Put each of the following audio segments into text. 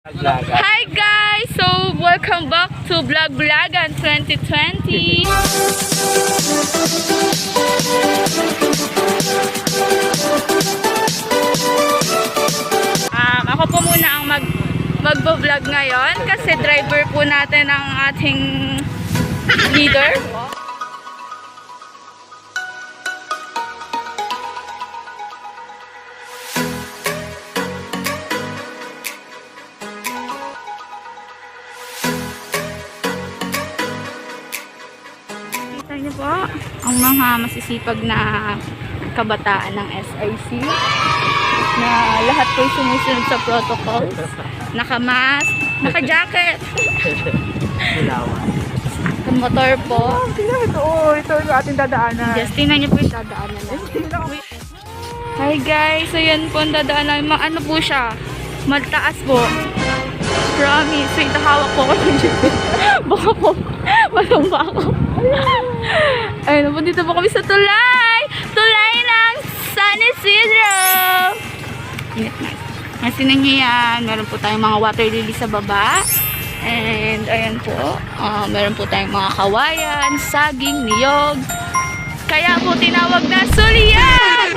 Hi guys! So, welcome back to Vlog Vlogan 2020. Ako po muna ang magbo-vlog ngayon kasi driver po natin ang ating leader. Kita niyo po ang mga masisipag na kabataan ng SIC na lahat po sumusunod sa protocols, naka-mask, naka-jacket, motor po. Ito yung ating dadaanan. Just tingnan niyo po yung dadaanan natin. Hi guys, so yan po ang dadaanan. Ano po siya? Mataas po. Promise. Wait, hawak po ako ng jeep. Baka po, masamba ako. Ayun po, dito po kami sa tulay. Tulay ng San Isidro. Init na. Kasi nyo yan, meron po tayong mga water lily sa baba. And ayan po, meron po tayong mga kawayan, saging, niyog. Kaya po tinawag na Sulian!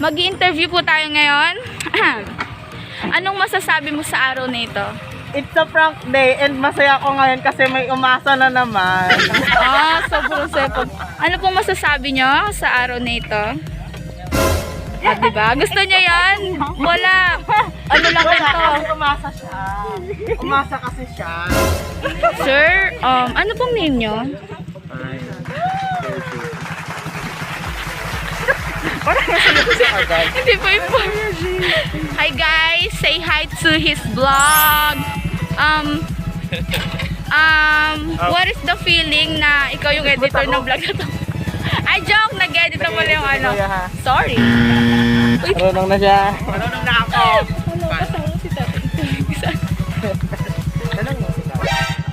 Mag-i-interview po tayo ngayon. Anong masasabi mo sa araw na ito? It's a prank day and masaya ako ngayon kasi may umasa na naman. Sobrang sepag. Ano pong masasabi nyo sa araw na ito? Diba? Gusto nyo yan? Wala. Ano lang ito? Kasi umasa siya. Umasa kasi siya. Sir, ano pong name nyo? Hindi po ipo. Hi guys, say hi to his vlog. What is the feeling na ikaw yung editor ng vlog na to? Ay, joke! Nag-edit na pala yung ano. Sorry. Marunong na siya. Marunong na ako. Kasama si Tata.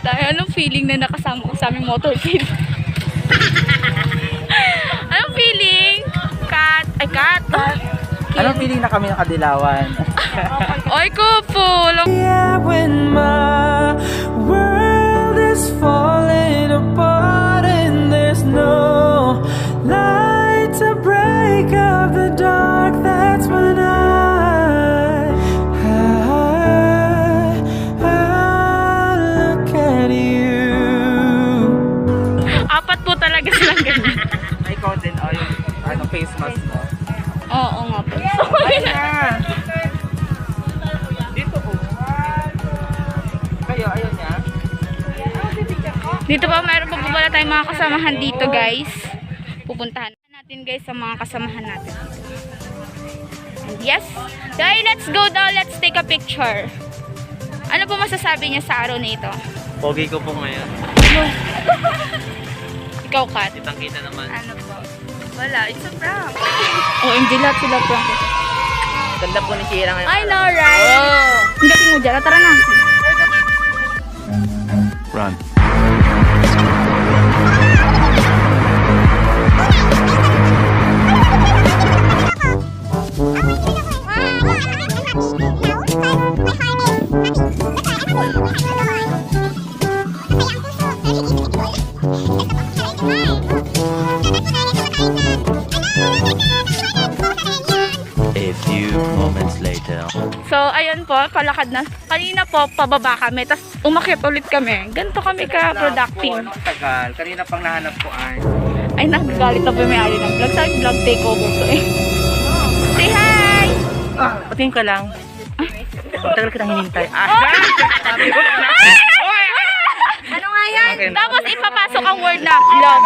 Dahil anong feeling na nakasama ko sa aming motorcade? Anong feeling? Kat. Anong feeling na kami nakadilawan? Ay ko po. Yeah, when my world is falling apart and there's no light to break up the dark, that's when I look at you. Apat po talaga silang ganyan. Ay, ikaw din. Yung face mask mo. Oo nga po. Dito po. Kayo, ayun niya. Dito pa, mayroon pa pala tayong mga kasamahan dito guys. Pupuntahan natin guys sa mga kasamahan natin. And yes. Guys, let's go down. Let's take a picture. Ano po masasabi niya sa araw na ito? Pogi ko po ngayon. Ikaw, Kat. Kitang-kita naman. Ano po? Wala, it's a prank. OMG, lahat sila prank. Ganda po ni Shira ngayon. I know, right? Ang gating mo dyan. Tara na. Run. A few moments later. So, ayun po, palakad na. Kanina po, pababa kami, tapos umakyat ulit kami. Ganito kami ka-productive. Tagal. Kanina pang nahanap ko Ay, nagagalit na po yung may-ari ng vlog. Sabi, vlog takeover to eh. Say hi! Patingin ka lang. Tagal kitang hinintay. Ano nga yan? Tapos ipapasok ang word na vlog.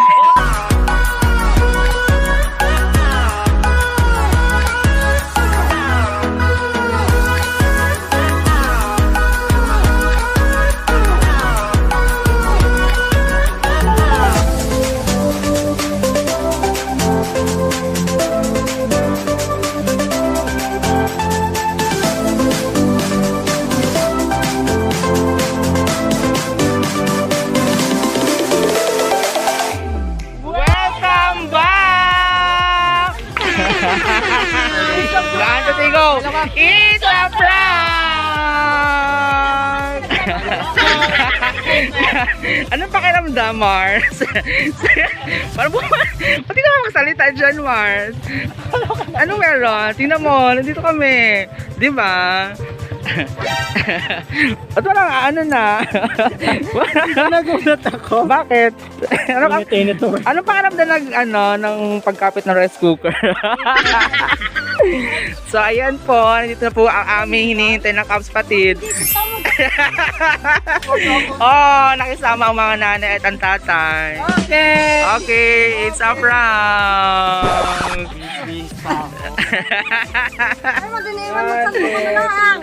go! It's a prank! Anong pakiramdam, Mars? Parang pati ka magsalita dyan, Mars. Anong meron? Tingnan mo, nandito kami. Di ba? At walang ano na. Nagulat ako. Bakit? Init to. Anong pakiramdam ng pagkapit ng rice cooker? So, ayan po. Nandito na po ang aming hinihintay ng Cubs Patid. Oh, nakisama ang mga nanay at ang tatay. Okay. Okay, it's a prank. Ay, madiniwan mo sa mga na lang.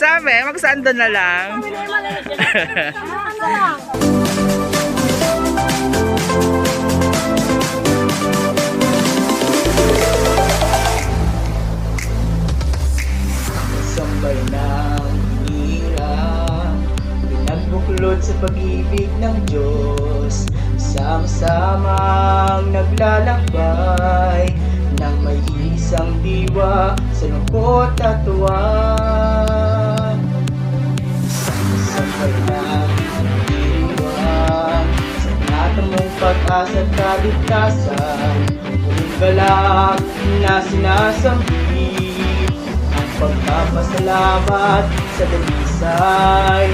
Sabi, magsando na lang. Ano lang? Sambay ng hirap, pinagbuklod sa pag-ibig ng Diyos. Sama-samang naglalakbay ng may isang diwa sa lungkot at tuwa. Sambay ng hirap, sa natin mong pag-asa at kaligtasan, muling galak na sinasambi ang pagpapasalamat sa dalisay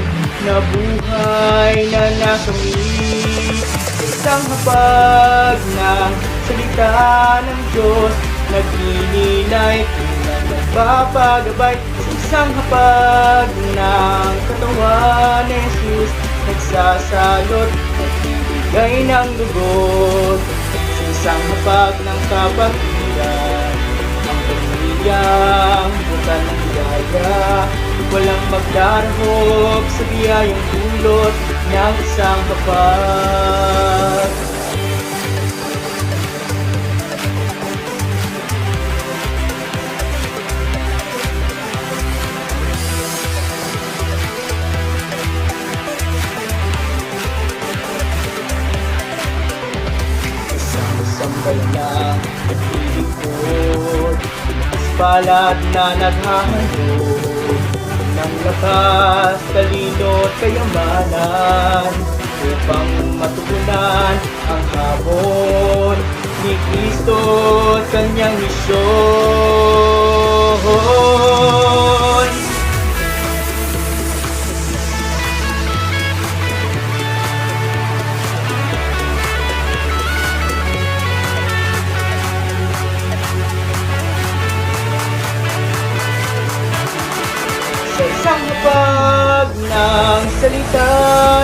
na buhay na nakamit. Isang hapag ng salita ng Diyos, nagninilay at nagpapagabay. Sa isang hapag ng katawan ni Jesus, nagsasalot, nagbibigay ng lugod. Sa isang hapag ng kapatiran, ang pamilyang bukan ng ligaya, walang magdarahop sa biyayang dulot ng isang hapag. Sambay ng pag-ilikod, mas palad na naghahandog ng lakas, talino at kayamanan upang matugunan ang habon ni Kristo at kanyang misyon. Sa isang hapag ng salita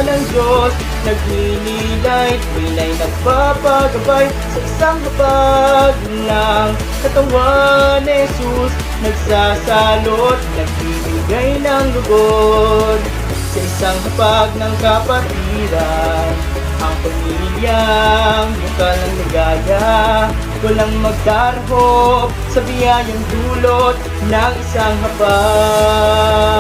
ng Diyos, nagninilay, pilay nagpapagabay. Sa isang hapag ng katawan ni Jesus, nagsasalot, nagbibigay ng lugod. Sa isang hapag ng kapatiran, ang pamilyang bukal ng ligaya, walang magdarahop sa biyayang dulot ng isang hapag.